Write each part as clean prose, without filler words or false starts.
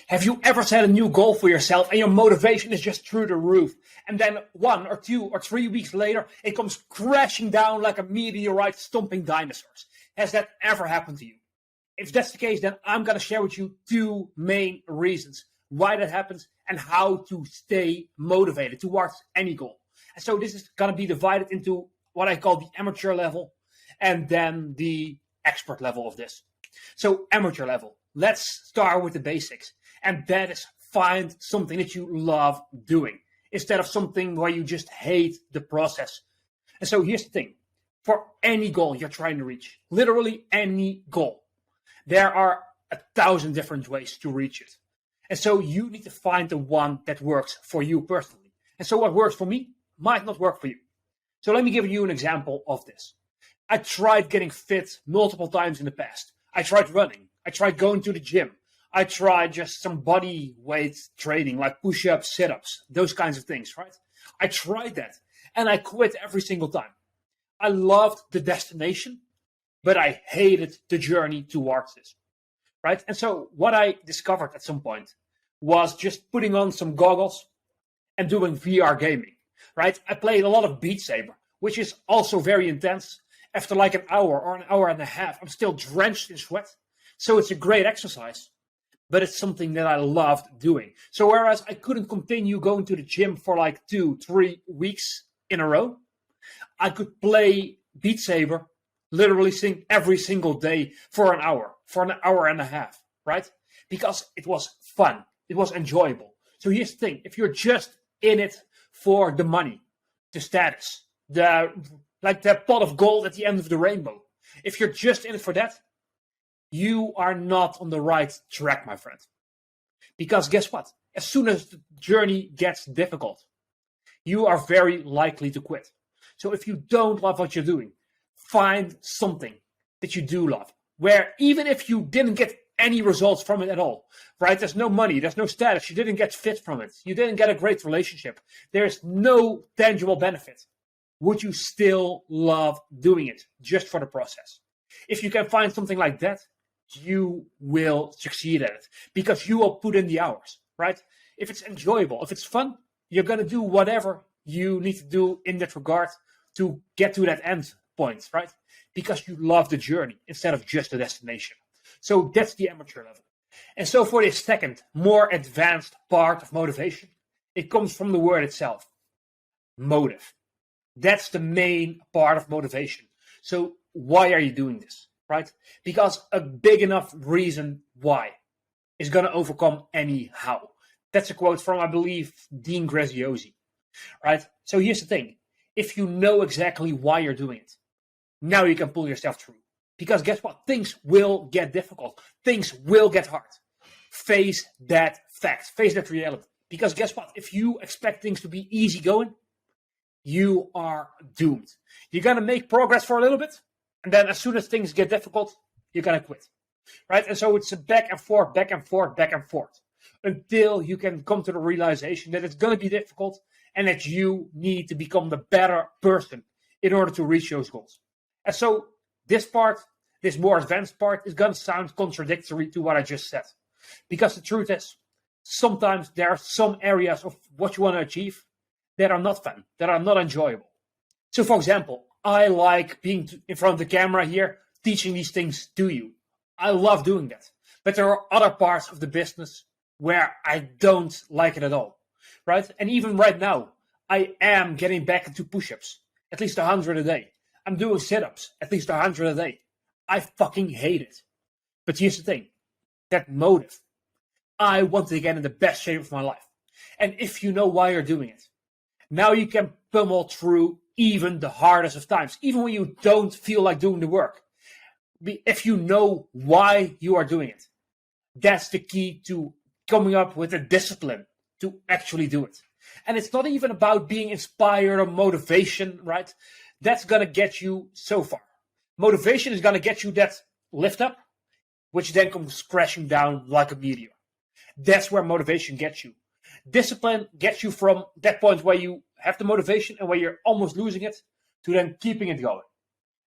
Have you ever set a new goal for yourself and your motivation is just through the roof? And then 1 or 2 or 3 weeks later, it comes crashing down like a meteorite stomping dinosaurs. Has that ever happened to you? If that's the case, then I'm going to share with you 2 main reasons why that happens and how to stay motivated towards any goal. And so this is going to be divided into what I call the amateur level and then the expert level of this. So amateur level, let's start with the basics. And that is find something that you love doing instead of something where you just hate the process. And so here's the thing. For any goal you're trying to reach, literally any goal, there are 1,000 different ways to reach it. And so you need to find the one that works for you personally. And so what works for me might not work for you. So let me give you an example of this. I tried getting fit multiple times in the past. I tried running. I tried going to the gym. I tried just some body weight training like push-ups, sit-ups, those kinds of things, right? I tried that and I quit every single time. I loved the destination, but I hated the journey towards this, right? And so what I discovered at some point was just putting on some goggles and doing VR gaming, right? I played a lot of Beat Saber, which is also very intense. After like an hour or an hour and a half, I'm still drenched in sweat. So it's a great exercise, but it's something that I loved doing. So whereas I couldn't continue going to the gym for like 2-3 weeks in a row, I could play Beat Saber, literally sing every single day for an hour and a half, right? Because it was fun. It was enjoyable. So here's the thing. If you're just in it for the money, the status, like that pot of gold at the end of the rainbow, if you're just in it for that, you are not on the right track, my friend. Because guess what? As soon as the journey gets difficult, you are very likely to quit. So if you don't love what you're doing, find something that you do love, where even if you didn't get any results from it at all, right? There's no money, there's no status, you didn't get fit from it, you didn't get a great relationship, there's no tangible benefit. Would you still love doing it just for the process? If you can find something like that, you will succeed at it because you will put in the hours, right? If it's enjoyable, if it's fun, you're going to do whatever you need to do in that regard to get to that end point, right? Because you love the journey instead of just the destination. So that's the amateur level. And so for this second, more advanced part of motivation, it comes from the word itself, motive. That's the main part of motivation. So why are you doing this, right? Because a big enough reason why is going to overcome any how. That's a quote from, I believe, Dean Graziosi, right? So here's the thing. If you know exactly why you're doing it, now you can pull yourself through. Because guess what? Things will get difficult. Things will get hard. Face that fact. Face that reality. Because guess what? If you expect things to be easy going, you are doomed. You're going to make progress for a little bit, and then as soon as things get difficult, you're going to quit. Right? And so it's a back and forth, back and forth, back and forth, until you can come to the realization that it's going to be difficult and that you need to become the better person in order to reach those goals. And so this part, this more advanced part, is going to sound contradictory to what I just said. Because the truth is, sometimes there are some areas of what you want to achieve that are not fun, that are not enjoyable. So for example, I like being in front of the camera here, teaching these things to you. I love doing that. But there are other parts of the business where I don't like it at all, right? And even right now, I am getting back into push-ups, at least 100 a day. I'm doing sit-ups, at least 100 a day. I fucking hate it. But here's the thing, that motive. I want to get in the best shape of my life. And if you know why you're doing it, now you can pummel through even the hardest of times, even when you don't feel like doing the work. If you know why you are doing it, that's the key to coming up with a discipline to actually do it. And it's not even about being inspired or motivation, right? That's going to get you so far. Motivation is going to get you that lift up, which then comes crashing down like a meteor. That's where motivation gets you. Discipline gets you from that point where you have the motivation and where you're almost losing it to then keeping it going.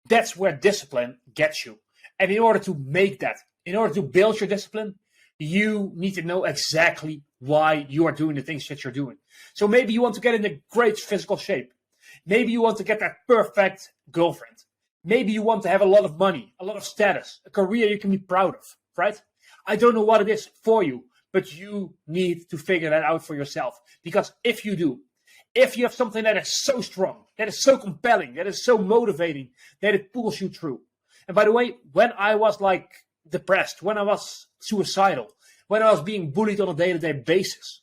That's where discipline gets you. And in order to make that, in order to build your discipline, you need to know exactly why you are doing the things that you're doing. So maybe you want to get in a great physical shape. Maybe you want to get that perfect girlfriend. Maybe you want to have a lot of money, a lot of status, a career you can be proud of, right? I don't know what it is for you, but you need to figure that out for yourself. Because if you do, if you have something that is so strong, that is so compelling, that is so motivating, that it pulls you through. And by the way, when I was like depressed, when I was suicidal, when I was being bullied on a day-to-day basis,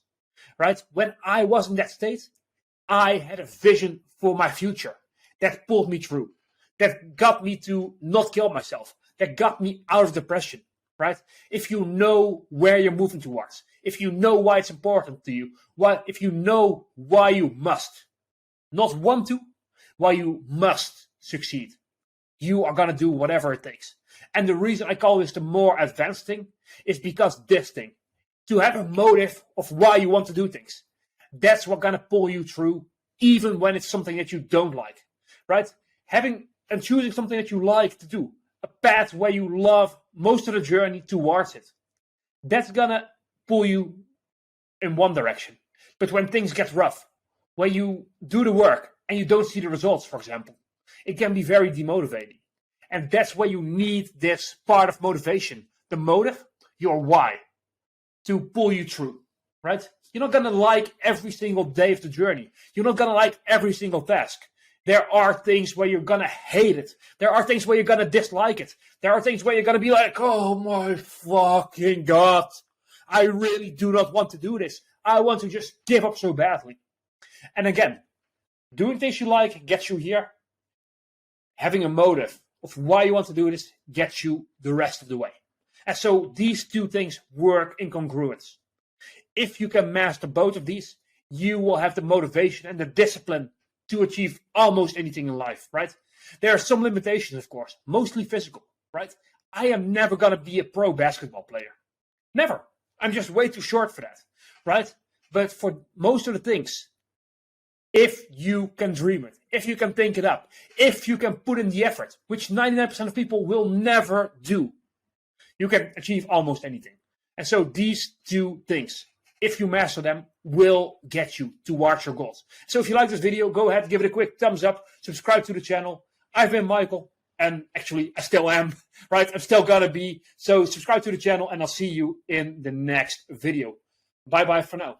right? When I was in that state, I had a vision for my future that pulled me through, that got me to not kill myself, that got me out of depression, right? If you know where you're moving towards, if you know why it's important to you, if you know why you must, not want to, why you must succeed, you are going to do whatever it takes. And the reason I call this the more advanced thing is because this thing, to have a motive of why you want to do things, that's what's going to pull you through, even when it's something that you don't like, right? Having and choosing something that you like to do, a path where you love most of the journey towards it, that's going to pull you in one direction. But when things get rough, when you do the work and you don't see the results, for example, it can be very demotivating. And that's where you need this part of motivation, the motive, your why, to pull you through, right? You're not going to like every single day of the journey. You're not going to like every single task. There are things where you're going to hate it. There are things where you're going to dislike it. There are things where you're going to be like, oh my fucking God, I really do not want to do this. I want to just give up so badly. And again, doing things you like gets you here. Having a motive of why you want to do this gets you the rest of the way. And so these two things work in congruence. If you can master both of these, you will have the motivation and the discipline to achieve almost anything in life, right? There are some limitations, of course, mostly physical, right? I am never going to be a pro basketball player. Never. I'm just way too short for that, right? But for most of the things, if you can dream it, if you can think it up, if you can put in the effort, which 99% of people will never do, you can achieve almost anything. And so these two things, if you master them, will get you towards your goals. So if you like this video, go ahead, give it a quick thumbs up, subscribe to the channel. I've been Michael, and actually I still am, right? I'm still gonna be. So subscribe to the channel, and I'll see you in the next video. Bye-bye for now.